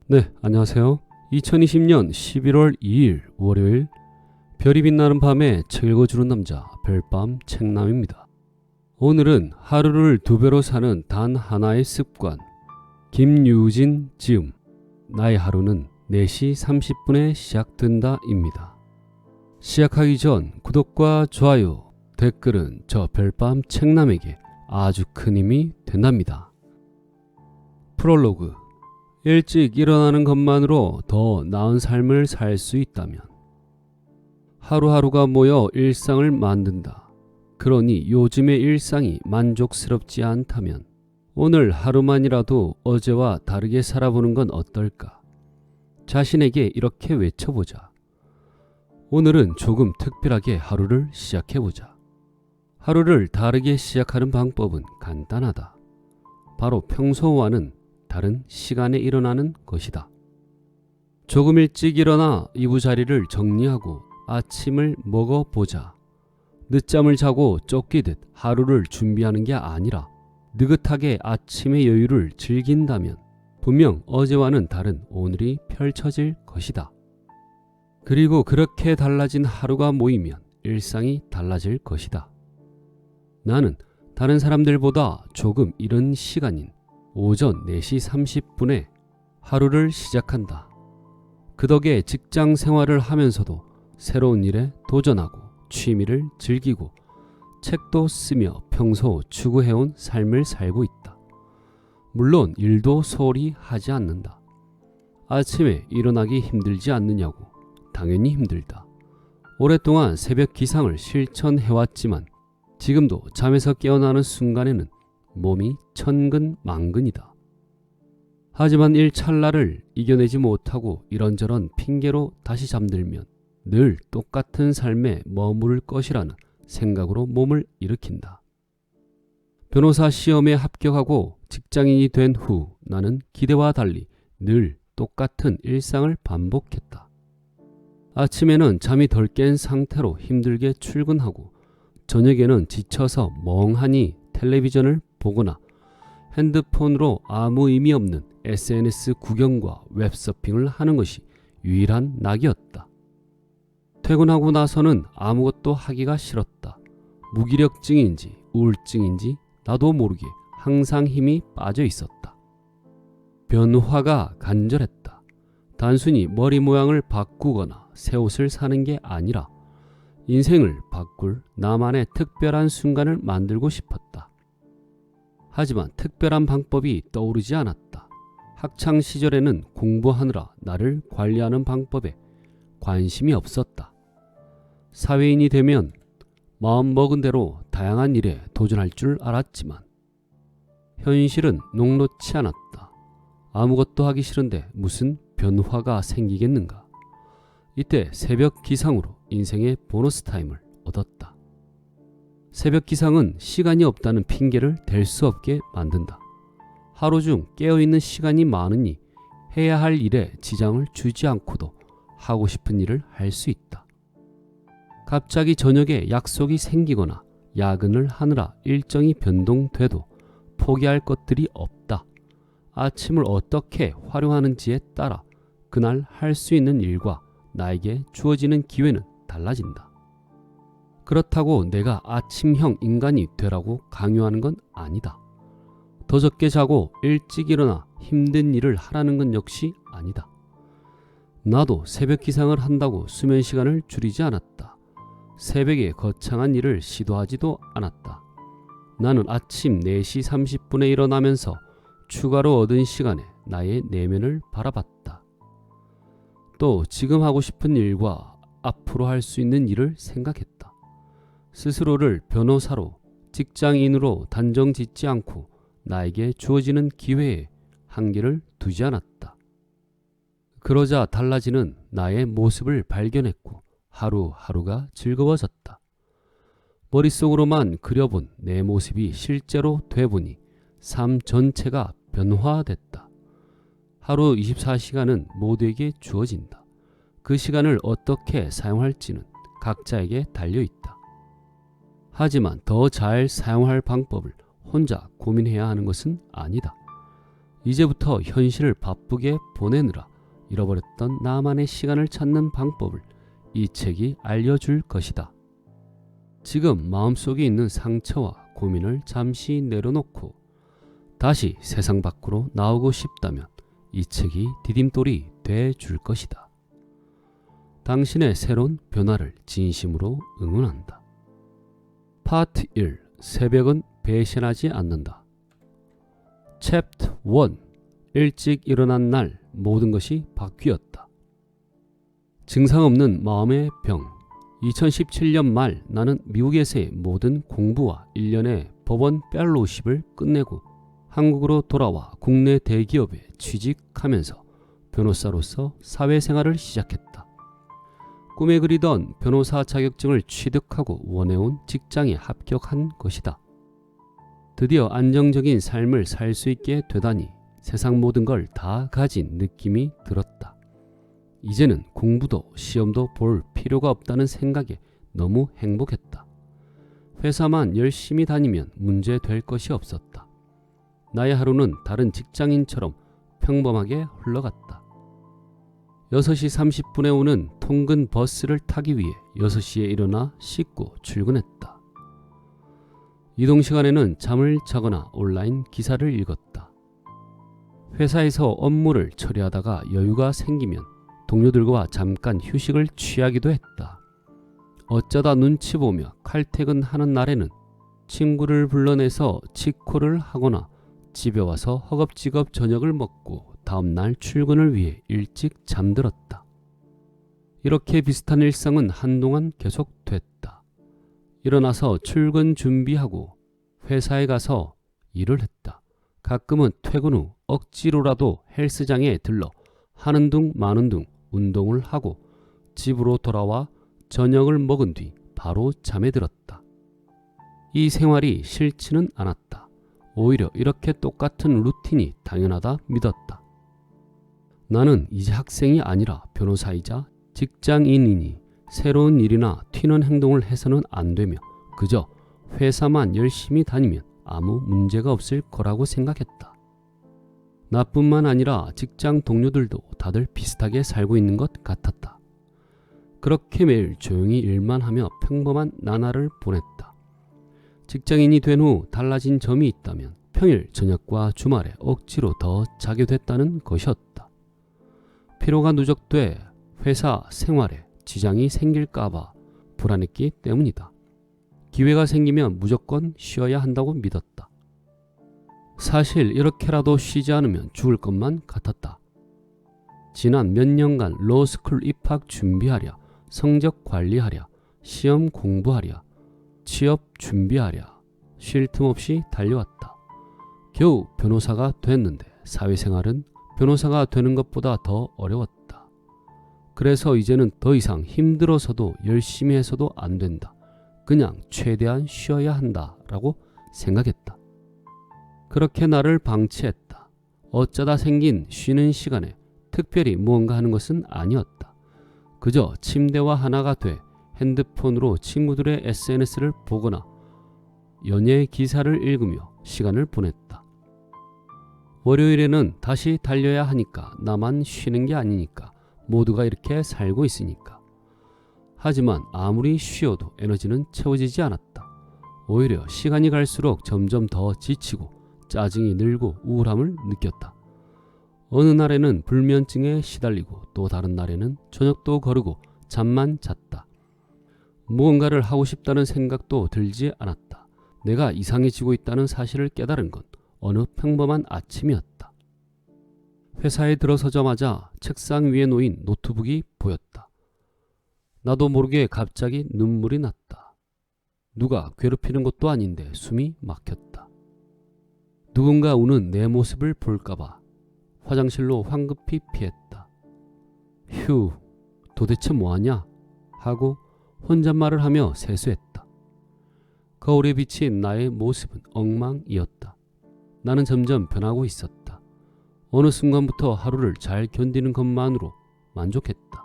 네, 안녕하세요. 2020년 11월 2일 월요일 별이 빛나는 밤에 책 읽어주는 남자 별밤 책남입니다. 오늘은 하루를 두 배로 사는 단 하나의 습관 김유진 지음 나의 하루는 4시 30분에 시작된다 입니다. 시작하기 전 구독과 좋아요, 댓글은 저 별밤 책남에게 아주 큰 힘이 된답니다. 프롤로그 일찍 일어나는 것만으로 더 나은 삶을 살 수 있다면 하루하루가 모여 일상을 만든다. 그러니 요즘의 일상이 만족스럽지 않다면 오늘 하루만이라도 어제와 다르게 살아보는 건 어떨까? 자신에게 이렇게 외쳐보자. 오늘은 조금 특별하게 하루를 시작해보자. 하루를 다르게 시작하는 방법은 간단하다. 바로 평소와는 다른 시간에 일어나는 것이다. 조금 일찍 일어나 이부자리를 정리하고 아침을 먹어보자. 늦잠을 자고 쫓기듯 하루를 준비하는 게 아니라 느긋하게 아침의 여유를 즐긴다면 분명 어제와는 다른 오늘이 펼쳐질 것이다. 그리고 그렇게 달라진 하루가 모이면 일상이 달라질 것이다. 나는 다른 사람들보다 조금 이른 시간인 오전 4시 30분에 하루를 시작한다. 그 덕에 직장 생활을 하면서도 새로운 일에 도전하고 취미를 즐기고 책도 쓰며 평소 추구해온 삶을 살고 있다. 물론 일도 소홀히 하지 않는다. 아침에 일어나기 힘들지 않느냐고? 당연히 힘들다. 오랫동안 새벽 기상을 실천해왔지만 지금도 잠에서 깨어나는 순간에는 몸이 천근만근이다. 하지만 일찰나를 이겨내지 못하고 이런저런 핑계로 다시 잠들면 늘 똑같은 삶에 머무를 것이라는 생각으로 몸을 일으킨다. 변호사 시험에 합격하고 직장인이 된 후 나는 기대와 달리 늘 똑같은 일상을 반복했다. 아침에는 잠이 덜 깬 상태로 힘들게 출근하고 저녁에는 지쳐서 멍하니 텔레비전을 보거나 핸드폰으로 아무 의미 없는 SNS 구경과 웹서핑을 하는 것이 유일한 낙이었다. 퇴근하고 나서는 아무것도 하기가 싫었다. 무기력증인지 우울증인지 나도 모르게 항상 힘이 빠져 있었다. 변화가 간절했다. 단순히 머리 모양을 바꾸거나 새 옷을 사는 게 아니라 인생을 바꿀 나만의 특별한 순간을 만들고 싶었다. 하지만 특별한 방법이 떠오르지 않았다. 학창 시절에는 공부하느라 나를 관리하는 방법에 관심이 없었다. 사회인이 되면 마음먹은 대로 다양한 일에 도전할 줄 알았지만 현실은 녹록치 않았다. 아무것도 하기 싫은데 무슨 변화가 생기겠는가? 이때 새벽 기상으로 인생의 보너스 타임을 얻었다. 새벽 기상은 시간이 없다는 핑계를 댈 수 없게 만든다. 하루 중 깨어있는 시간이 많으니 해야 할 일에 지장을 주지 않고도 하고 싶은 일을 할 수 있다. 갑자기 저녁에 약속이 생기거나 야근을 하느라 일정이 변동돼도 포기할 것들이 없다. 아침을 어떻게 활용하는지에 따라 그날 할 수 있는 일과 나에게 주어지는 기회는 달라진다. 그렇다고 내가 아침형 인간이 되라고 강요하는 건 아니다. 더 적게 자고 일찍 일어나 힘든 일을 하라는 건 역시 아니다. 나도 새벽 기상을 한다고 수면 시간을 줄이지 않았다. 새벽에 거창한 일을 시도하지도 않았다. 나는 아침 4시 30분에 일어나면서 추가로 얻은 시간에 나의 내면을 바라봤다. 또 지금 하고 싶은 일과 앞으로 할 수 있는 일을 생각했다. 스스로를 변호사로, 직장인으로 단정 짓지 않고 나에게 주어지는 기회에 한계를 두지 않았다. 그러자 달라지는 나의 모습을 발견했고 하루하루가 즐거워졌다. 머릿속으로만 그려본 내 모습이 실제로 돼보니 삶 전체가 변화됐다. 하루 24시간은 모두에게 주어진다. 그 시간을 어떻게 사용할지는 각자에게 달려있다. 하지만 더 잘 사용할 방법을 혼자 고민해야 하는 것은 아니다. 이제부터 현실을 바쁘게 보내느라 잃어버렸던 나만의 시간을 찾는 방법을 이 책이 알려줄 것이다. 지금 마음속에 있는 상처와 고민을 잠시 내려놓고 다시 세상 밖으로 나오고 싶다면 이 책이 디딤돌이 돼줄 것이다. 당신의 새로운 변화를 진심으로 응원한다. 파트 1. 새벽은 배신하지 않는다. 챕터 1. 일찍 일어난 날 모든 것이 바뀌었다. 증상 없는 마음의 병. 2017년 말 나는 미국에서의 모든 공부와 1년의 법원 펠로우십을 끝내고 한국으로 돌아와 국내 대기업에 취직하면서 변호사로서 사회생활을 시작했다. 꿈에 그리던 변호사 자격증을 취득하고 원해온 직장에 합격한 것이다. 드디어 안정적인 삶을 살 수 있게 되다니 세상 모든 걸 다 가진 느낌이 들었다. 이제는 공부도 시험도 볼 필요가 없다는 생각에 너무 행복했다. 회사만 열심히 다니면 문제될 것이 없었다. 나의 하루는 다른 직장인처럼 평범하게 흘러갔다. 6시 30분에 오는 통근 버스를 타기 위해 6시에 일어나 씻고 출근했다. 이동 시간에는 잠을 자거나 온라인 기사를 읽었다. 회사에서 업무를 처리하다가 여유가 생기면 동료들과 잠깐 휴식을 취하기도 했다. 어쩌다 눈치 보며 칼퇴근하는 날에는 친구를 불러내서 치코를 하거나 집에 와서 허겁지겁 저녁을 먹고 다음날 출근을 위해 일찍 잠들었다. 이렇게 비슷한 일상은 한동안 계속됐다. 일어나서 출근 준비하고 회사에 가서 일을 했다. 가끔은 퇴근 후 억지로라도 헬스장에 들러 하는 둥 마는 둥 운동을 하고 집으로 돌아와 저녁을 먹은 뒤 바로 잠에 들었다. 이 생활이 싫지는 않았다. 오히려 이렇게 똑같은 루틴이 당연하다 믿었다. 나는 이제 학생이 아니라 변호사이자 직장인이니 새로운 일이나 튀는 행동을 해서는 안 되며 그저 회사만 열심히 다니면 아무 문제가 없을 거라고 생각했다. 나뿐만 아니라 직장 동료들도 다들 비슷하게 살고 있는 것 같았다. 그렇게 매일 조용히 일만 하며 평범한 나날을 보냈다. 직장인이 된 후 달라진 점이 있다면 평일 저녁과 주말에 억지로 더 자게 됐다는 것이었다. 피로가 누적돼 회사 생활에 지장이 생길까봐 불안했기 때문이다. 기회가 생기면 무조건 쉬어야 한다고 믿었다. 사실 이렇게라도 쉬지 않으면 죽을 것만 같았다. 지난 몇 년간 로스쿨 입학 준비하랴, 성적 관리하랴, 시험 공부하랴, 취업 준비하랴 쉴 틈 없이 달려왔다. 겨우 변호사가 됐는데 사회생활은 변호사가 되는 것보다 더 어려웠다. 그래서 이제는 더 이상 힘들어서도 열심히 해서도 안 된다. 그냥 최대한 쉬어야 한다라고 생각했다. 그렇게 나를 방치했다. 어쩌다 생긴 쉬는 시간에 특별히 무언가 하는 것은 아니었다. 그저 침대와 하나가 돼 핸드폰으로 친구들의 SNS를 보거나 연예 기사를 읽으며 시간을 보냈다. 월요일에는 다시 달려야 하니까 나만 쉬는 게 아니니까 모두가 이렇게 살고 있으니까. 하지만 아무리 쉬어도 에너지는 채워지지 않았다. 오히려 시간이 갈수록 점점 더 지치고 짜증이 늘고 우울함을 느꼈다. 어느 날에는 불면증에 시달리고 또 다른 날에는 저녁도 거르고 잠만 잤다. 무언가를 하고 싶다는 생각도 들지 않았다. 내가 이상해지고 있다는 사실을 깨달은 건 어느 평범한 아침이었다. 회사에 들어서자마자 책상 위에 놓인 노트북이 보였다. 나도 모르게 갑자기 눈물이 났다. 누가 괴롭히는 것도 아닌데 숨이 막혔다. 누군가 우는 내 모습을 볼까봐 화장실로 황급히 피했다. 휴, 도대체 뭐하냐? 하고 혼잣말을 하며 세수했다. 거울에 비친 나의 모습은 엉망이었다. 나는 점점 변하고 있었다. 어느 순간부터 하루를 잘 견디는 것만으로 만족했다.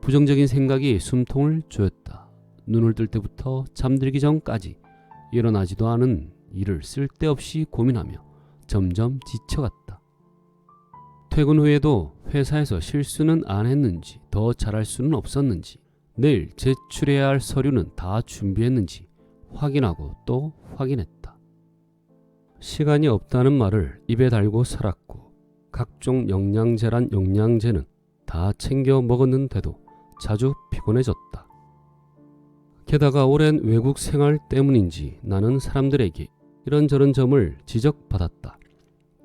부정적인 생각이 숨통을 조였다. 눈을 뜰 때부터 잠들기 전까지 일어나지도 않은 일을 쓸데없이 고민하며 점점 지쳐갔다. 퇴근 후에도 회사에서 실수는 안 했는지, 더 잘할 수는 없었는지, 내일 제출해야 할 서류는 다 준비했는지 확인하고 또 확인했다. 시간이 없다는 말을 입에 달고 살았고 각종 영양제란 영양제는 다 챙겨 먹었는데도 자주 피곤해졌다. 게다가 오랜 외국 생활 때문인지 나는 사람들에게 이런저런 점을 지적받았다.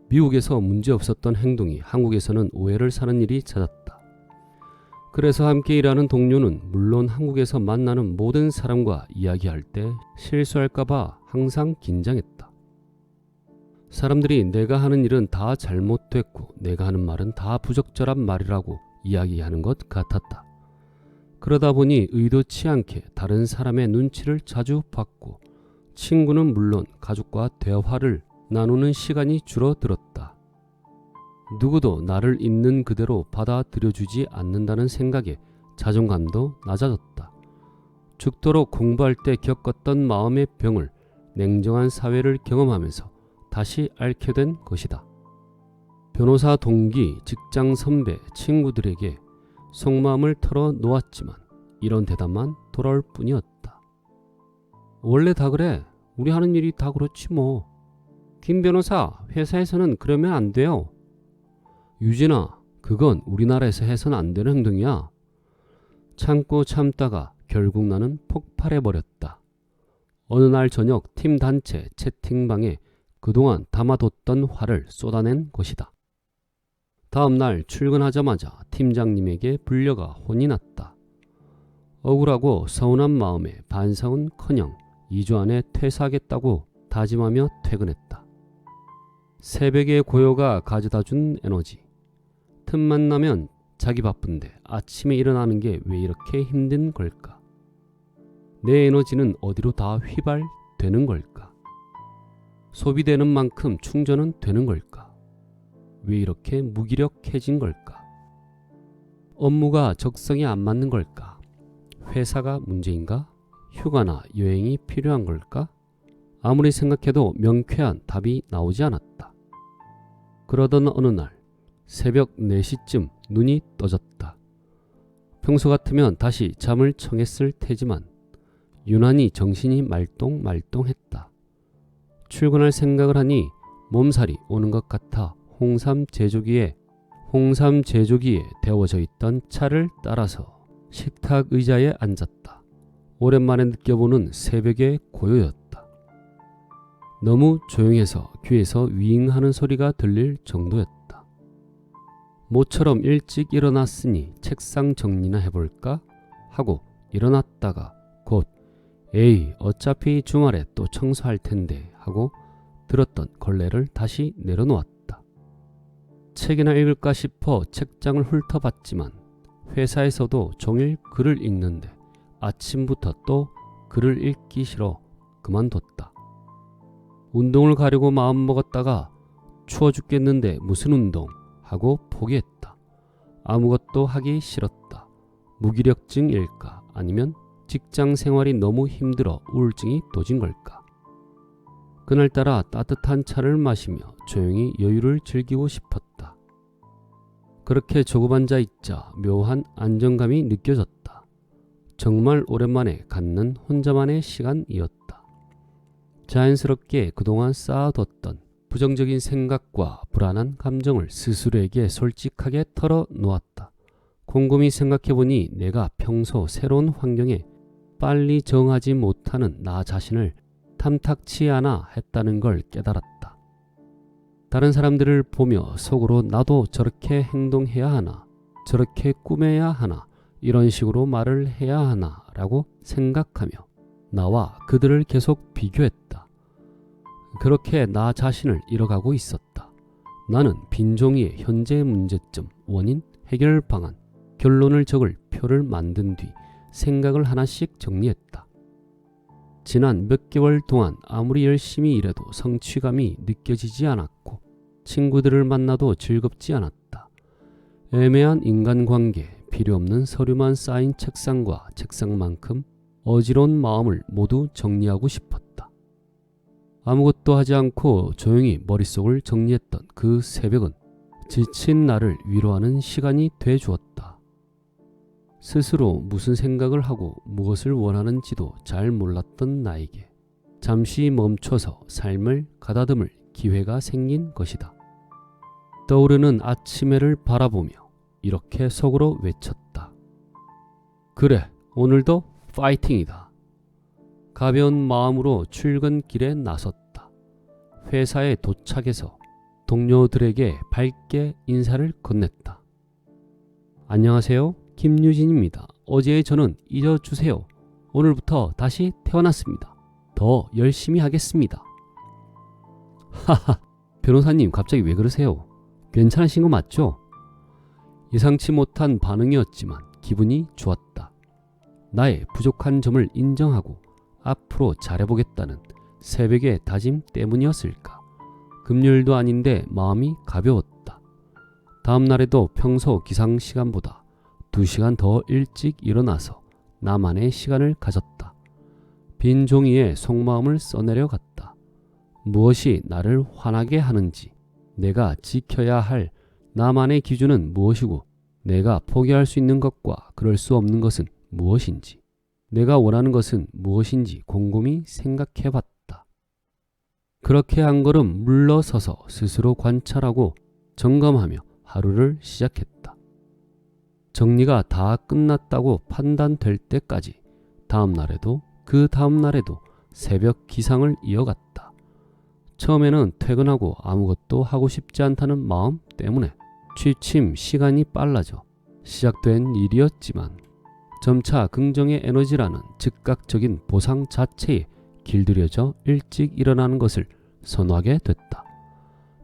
미국에서 문제없었던 행동이 한국에서는 오해를 사는 일이 잦았다. 그래서 함께 일하는 동료는 물론 한국에서 만나는 모든 사람과 이야기할 때 실수할까봐 항상 긴장했다. 사람들이 내가 하는 일은 다 잘못됐고 내가 하는 말은 다 부적절한 말이라고 이야기하는 것 같았다. 그러다 보니 의도치 않게 다른 사람의 눈치를 자주 받고 친구는 물론 가족과 대화를 나누는 시간이 줄어들었다. 누구도 나를 있는 그대로 받아들여주지 않는다는 생각에 자존감도 낮아졌다. 죽도록 공부할 때 겪었던 마음의 병을 냉정한 사회를 경험하면서 다시 앓게 된 것이다. 변호사 동기, 직장 선배, 친구들에게 속마음을 털어놓았지만 이런 대답만 돌아올 뿐이었다. 원래 다 그래. 우리 하는 일이 다 그렇지 뭐. 김 변호사, 회사에서는 그러면 안 돼요. 유진아, 그건 우리나라에서 해서는 안 되는 행동이야. 참고 참다가 결국 나는 폭발해버렸다. 어느 날 저녁 팀 단체 채팅방에 그동안 담아뒀던 화를 쏟아낸 것이다. 다음 날 출근하자마자 팀장님에게 불려가 혼이 났다. 억울하고 서운한 마음에 반성은커녕 2주 안에 퇴사하겠다고 다짐하며 퇴근했다. 새벽의 고요가 가져다준 에너지. 틈만 나면 자기 바쁜데 아침에 일어나는 게 왜 이렇게 힘든 걸까? 내 에너지는 어디로 다 휘발되는 걸까? 소비되는 만큼 충전은 되는 걸까? 왜 이렇게 무기력해진 걸까? 업무가 적성에 안 맞는 걸까? 회사가 문제인가? 휴가나 여행이 필요한 걸까? 아무리 생각해도 명쾌한 답이 나오지 않았다. 그러던 어느 날 새벽 4시쯤 눈이 떠졌다. 평소 같으면 다시 잠을 청했을 테지만 유난히 정신이 말똥말똥했다. 출근할 생각을 하니 몸살이 오는 것 같아 홍삼 제조기에 데워져 있던 차를 따라서 식탁 의자에 앉았다. 오랜만에 느껴보는 새벽의 고요였다. 너무 조용해서 귀에서 윙하는 소리가 들릴 정도였다. 모처럼 일찍 일어났으니 책상 정리나 해볼까 하고 일어났다가 곧 에이 어차피 주말에 또 청소할 텐데 하고 들었던 걸레를 다시 내려놓았다. 책이나 읽을까 싶어 책장을 훑어봤지만 회사에서도 종일 글을 읽는데 아침부터 또 글을 읽기 싫어 그만뒀다. 운동을 가려고 마음먹었다가 추워 죽겠는데 무슨 운동 하고 포기했다. 아무것도 하기 싫었다. 무기력증일까 아니면 직장 생활이 너무 힘들어 우울증이 도진 걸까? 그날따라 따뜻한 차를 마시며 조용히 여유를 즐기고 싶었다. 그렇게 조금 앉아 있자 묘한 안정감이 느껴졌다. 정말 오랜만에 갖는 혼자만의 시간이었다. 자연스럽게 그동안 쌓아뒀던 부정적인 생각과 불안한 감정을 스스로에게 솔직하게 털어놓았다. 곰곰이 생각해보니 내가 평소 새로운 환경에 빨리 정하지 못하는 나 자신을 탐탁치 않아 했다는 걸 깨달았다. 다른 사람들을 보며 속으로 나도 저렇게 행동해야 하나, 저렇게 꾸며야 하나, 이런 식으로 말을 해야 하나 라고 생각하며 나와 그들을 계속 비교했다. 그렇게 나 자신을 잃어가고 있었다. 나는 빈 종이에 현재의 문제점, 원인, 해결 방안, 결론을 적을 표를 만든 뒤 생각을 하나씩 정리했다. 지난 몇 개월 동안 아무리 열심히 일해도 성취감이 느껴지지 않았고 친구들을 만나도 즐겁지 않았다. 애매한 인간관계, 필요없는 서류만 쌓인 책상과 책상만큼 어지러운 마음을 모두 정리하고 싶었다. 아무것도 하지 않고 조용히 머릿속을 정리했던 그 새벽은 지친 나를 위로하는 시간이 돼 주었다. 스스로 무슨 생각을 하고 무엇을 원하는지도 잘 몰랐던 나에게 잠시 멈춰서 삶을 가다듬을 기회가 생긴 것이다. 떠오르는 아침 해를 바라보며 이렇게 속으로 외쳤다. 그래, 오늘도 파이팅이다. 가벼운 마음으로 출근길에 나섰다. 회사에 도착해서 동료들에게 밝게 인사를 건넸다. 안녕하세요. 김유진입니다. 어제의 저는 잊어주세요. 오늘부터 다시 태어났습니다. 더 열심히 하겠습니다. 하하, 변호사님 갑자기 왜 그러세요? 괜찮으신 거 맞죠? 예상치 못한 반응이었지만 기분이 좋았다. 나의 부족한 점을 인정하고 앞으로 잘해보겠다는 새벽의 다짐 때문이었을까. 금요일도 아닌데 마음이 가벼웠다. 다음 날에도 평소 기상 시간보다 2시간 더 일찍 일어나서 나만의 시간을 가졌다. 빈 종이에 속마음을 써내려 갔다. 무엇이 나를 화나게 하는지, 내가 지켜야 할 나만의 기준은 무엇이고, 내가 포기할 수 있는 것과 그럴 수 없는 것은 무엇인지, 내가 원하는 것은 무엇인지 곰곰이 생각해 봤다. 그렇게 한 걸음 물러서서 스스로 관찰하고 점검하며 하루를 시작했다. 정리가 다 끝났다고 판단될 때까지 다음 날에도 그 다음 날에도 새벽 기상을 이어갔다. 처음에는 퇴근하고 아무것도 하고 싶지 않다는 마음 때문에 취침 시간이 빨라져 시작된 일이었지만 점차 긍정의 에너지라는 즉각적인 보상 자체에 길들여져 일찍 일어나는 것을 선호하게 됐다.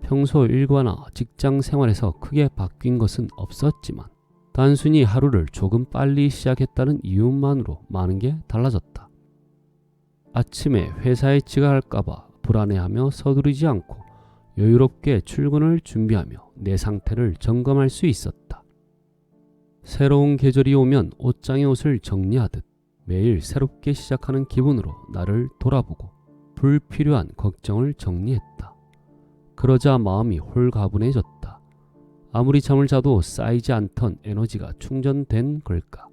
평소 일과나 직장 생활에서 크게 바뀐 것은 없었지만 단순히 하루를 조금 빨리 시작했다는 이유만으로 많은 게 달라졌다. 아침에 회사에 지각할까봐 불안해하며 서두르지 않고 여유롭게 출근을 준비하며 내 상태를 점검할 수 있었다. 새로운 계절이 오면 옷장의 옷을 정리하듯 매일 새롭게 시작하는 기분으로 나를 돌아보고 불필요한 걱정을 정리했다. 그러자 마음이 홀가분해졌다. 아무리 잠을 자도 쌓이지 않던 에너지가 충전된 걸까?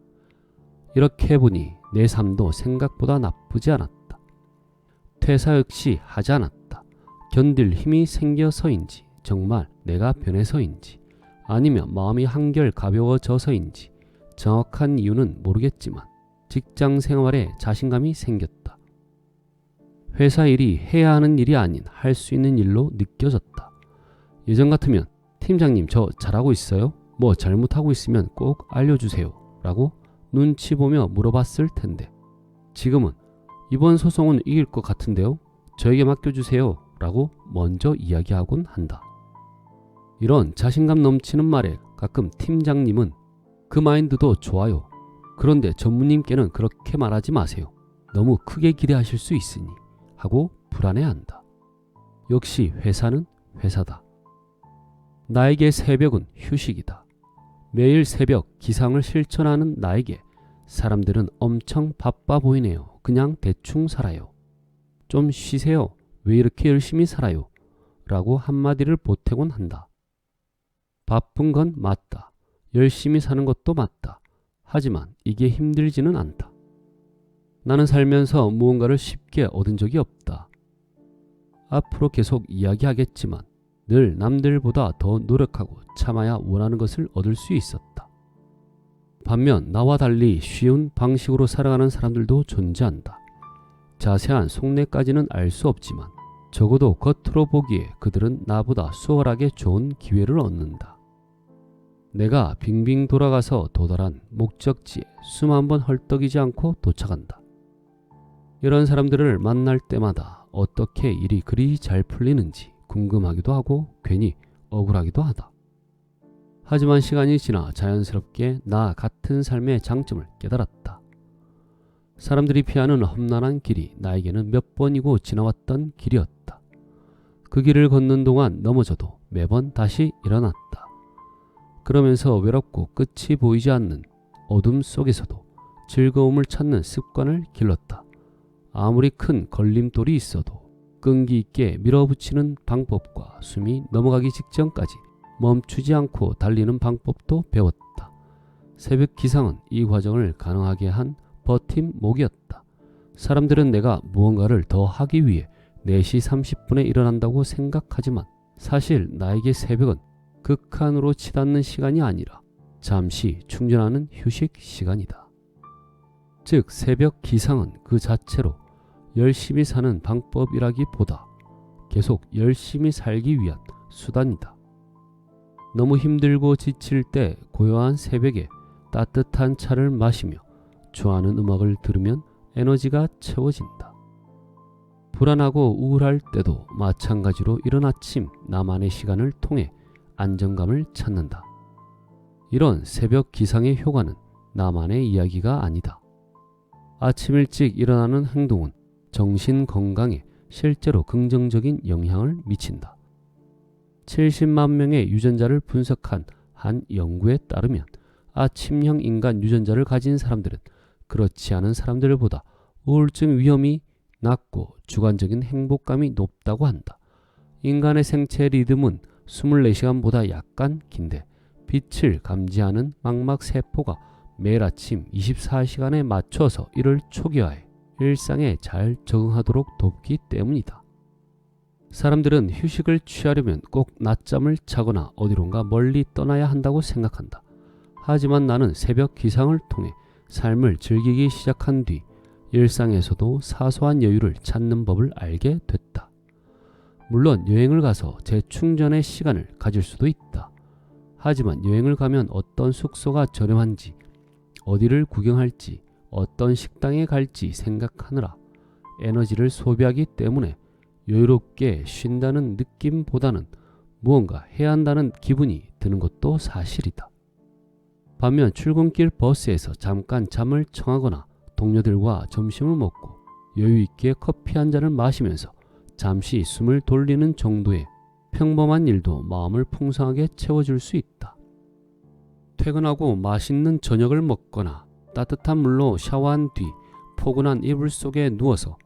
이렇게 해보니 내 삶도 생각보다 나쁘지 않았다. 퇴사 역시 하지 않았다. 견딜 힘이 생겨서인지, 정말 내가 변해서인지, 아니면 마음이 한결 가벼워져서인지 정확한 이유는 모르겠지만 직장 생활에 자신감이 생겼다. 회사 일이 해야 하는 일이 아닌 할 수 있는 일로 느껴졌다. 예전 같으면 팀장님 저 잘하고 있어요? 뭐 잘못하고 있으면 꼭 알려주세요 라고 눈치 보며 물어봤을 텐데 지금은 이번 소송은 이길 것 같은데요? 저에게 맡겨주세요 라고 먼저 이야기하곤 한다. 이런 자신감 넘치는 말에 가끔 팀장님은 그 마인드도 좋아요. 그런데 전무님께는 그렇게 말하지 마세요. 너무 크게 기대하실 수 있으니 하고 불안해한다. 역시 회사는 회사다. 나에게 새벽은 휴식이다. 매일 새벽 기상을 실천하는 나에게 사람들은 엄청 바빠 보이네요. 그냥 대충 살아요. 좀 쉬세요. 왜 이렇게 열심히 살아요? 라고 한마디를 보태곤 한다. 바쁜 건 맞다. 열심히 사는 것도 맞다. 하지만 이게 힘들지는 않다. 나는 살면서 무언가를 쉽게 얻은 적이 없다. 앞으로 계속 이야기하겠지만 늘 남들보다 더 노력하고 참아야 원하는 것을 얻을 수 있었다. 반면 나와 달리 쉬운 방식으로 살아가는 사람들도 존재한다. 자세한 속내까지는 알 수 없지만 적어도 겉으로 보기에 그들은 나보다 수월하게 좋은 기회를 얻는다. 내가 빙빙 돌아가서 도달한 목적지에 숨 한 번 헐떡이지 않고 도착한다. 이런 사람들을 만날 때마다 어떻게 일이 그리 잘 풀리는지 궁금하기도 하고 괜히 억울하기도 하다. 하지만 시간이 지나 자연스럽게 나 같은 삶의 장점을 깨달았다. 사람들이 피하는 험난한 길이 나에게는 몇 번이고 지나왔던 길이었다. 그 길을 걷는 동안 넘어져도 매번 다시 일어났다. 그러면서 외롭고 끝이 보이지 않는 어둠 속에서도 즐거움을 찾는 습관을 길렀다. 아무리 큰 걸림돌이 있어도 끈기 있게 밀어붙이는 방법과 숨이 넘어가기 직전까지 멈추지 않고 달리는 방법도 배웠다. 새벽 기상은 이 과정을 가능하게 한 버팀목이었다. 사람들은 내가 무언가를 더 하기 위해 4시 30분에 일어난다고 생각하지만 사실 나에게 새벽은 극한으로 치닫는 시간이 아니라 잠시 충전하는 휴식 시간이다. 즉 새벽 기상은 그 자체로 열심히 사는 방법이라기보다 계속 열심히 살기 위한 수단이다. 너무 힘들고 지칠 때 고요한 새벽에 따뜻한 차를 마시며 좋아하는 음악을 들으면 에너지가 채워진다. 불안하고 우울할 때도 마찬가지로 이른 아침 나만의 시간을 통해 안정감을 찾는다. 이런 새벽 기상의 효과는 나만의 이야기가 아니다. 아침 일찍 일어나는 행동은 정신 건강에 실제로 긍정적인 영향을 미친다. 70만 명의 유전자를 분석한 한 연구에 따르면 아침형 인간 유전자를 가진 사람들은 그렇지 않은 사람들보다 우울증 위험이 낮고 주관적인 행복감이 높다고 한다. 인간의 생체 리듬은 24시간보다 약간 긴데 빛을 감지하는 망막세포가 매일 아침 24시간에 맞춰서 이를 초기화해 일상에 잘 적응하도록 돕기 때문이다. 사람들은 휴식을 취하려면 꼭 낮잠을 자거나 어디론가 멀리 떠나야 한다고 생각한다. 하지만 나는 새벽 기상을 통해 삶을 즐기기 시작한 뒤 일상에서도 사소한 여유를 찾는 법을 알게 됐다. 물론 여행을 가서 재충전의 시간을 가질 수도 있다. 하지만 여행을 가면 어떤 숙소가 저렴한지, 어디를 구경할지, 어떤 식당에 갈지 생각하느라 에너지를 소비하기 때문에 여유롭게 쉰다는 느낌보다는 무언가 해야 한다는 기분이 드는 것도 사실이다. 반면 출근길 버스에서 잠깐 잠을 청하거나 동료들과 점심을 먹고 여유 있게 커피 한 잔을 마시면서 잠시 숨을 돌리는 정도의 평범한 일도 마음을 풍성하게 채워줄 수 있다. 퇴근하고 맛있는 저녁을 먹거나 따뜻한 물로 샤워한 뒤 포근한 이불 속에 누워서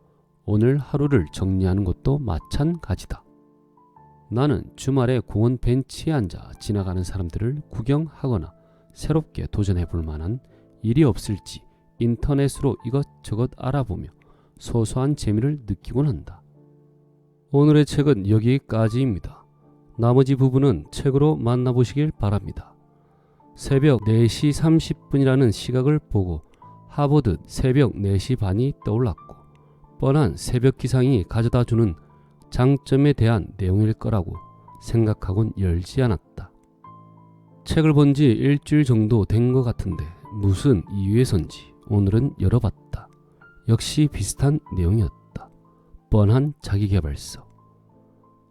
오늘 하루를 정리하는 것도 마찬가지다. 나는 주말에 공원 벤치에 앉아 지나가는 사람들을 구경하거나 새롭게 도전해 볼 만한 일이 없을지 인터넷으로 이것저것 알아보며 소소한 재미를 느끼곤 한다. 오늘의 책은 여기까지입니다. 나머지 부분은 책으로 만나보시길 바랍니다. 새벽 4시 30분이라는 시각을 보고 하보듯 새벽 4시 반이 떠올랐고 뻔한 새벽 기상이 가져다주는 장점에 대한 내용일 거라고 생각하곤 열지 않았다. 책을 본 지 일주일 정도 된 것 같은데 무슨 이유에선지 오늘은 열어봤다. 역시 비슷한 내용이었다. 뻔한 자기계발서.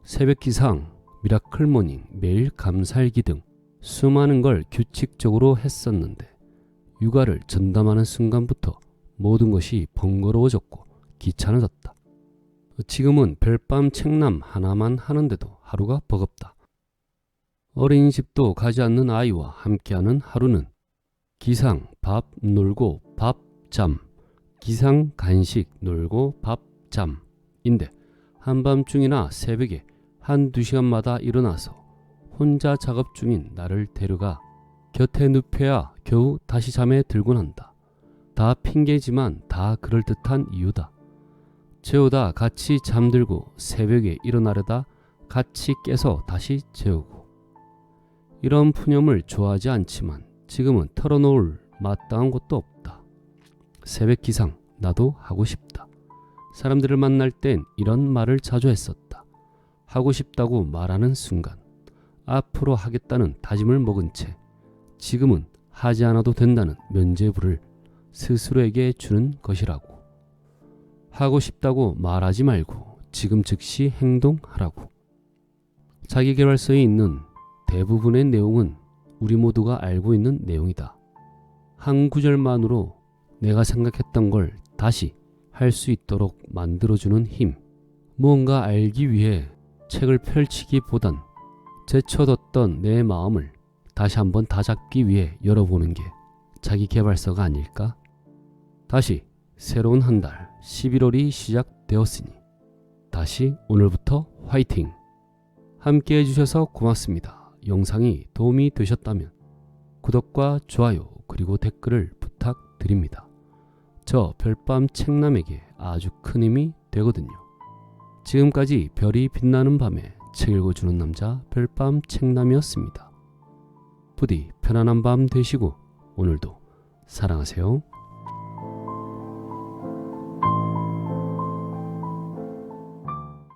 새벽 기상, 미라클 모닝, 매일 감사일기 등 수많은 걸 규칙적으로 했었는데 육아를 전담하는 순간부터 모든 것이 번거로워졌고 귀찮아졌다. 지금은 별밤 책남 하나만 하는데도 하루가 버겁다. 어린이집도 가지 않는 아이와 함께하는 하루는 기상, 밥, 놀고, 밥, 잠, 기상, 간식, 놀고, 밥, 잠인데 한밤중이나 새벽에 1~2시간마다 일어나서 혼자 작업 중인 나를 데려가 곁에 눕혀야 겨우 다시 잠에 들곤 한다. 다 핑계지만 다 그럴듯한 이유다. 재우다 같이 잠들고 새벽에 일어나려다 같이 깨서 다시 재우고. 이런 푸념을 좋아하지 않지만 지금은 털어놓을 마땅한 것도 없다. 새벽 기상 나도 하고 싶다. 사람들을 만날 땐 이런 말을 자주 했었다. 하고 싶다고 말하는 순간 앞으로 하겠다는 다짐을 먹은 채 지금은 하지 않아도 된다는 면죄부를 스스로에게 주는 것이라고. 하고 싶다고 말하지 말고 지금 즉시 행동하라고. 자기계발서에 있는 대부분의 내용은 우리 모두가 알고 있는 내용이다. 한 구절만으로 내가 생각했던 걸 다시 할 수 있도록 만들어주는 힘. 무언가 알기 위해 책을 펼치기보단 제쳐뒀던 내 마음을 다시 한번 다잡기 위해 열어보는 게 자기계발서가 아닐까? 다시 새로운 한 달 11월이 시작되었으니 다시 오늘부터 화이팅! 함께 해주셔서 고맙습니다. 영상이 도움이 되셨다면 구독과 좋아요 그리고 댓글을 부탁드립니다. 저 별밤 책남에게 아주 큰 힘이 되거든요. 지금까지 별이 빛나는 밤에 책 읽어주는 남자 별밤 책남이었습니다. 부디 편안한 밤 되시고 오늘도 사랑하세요.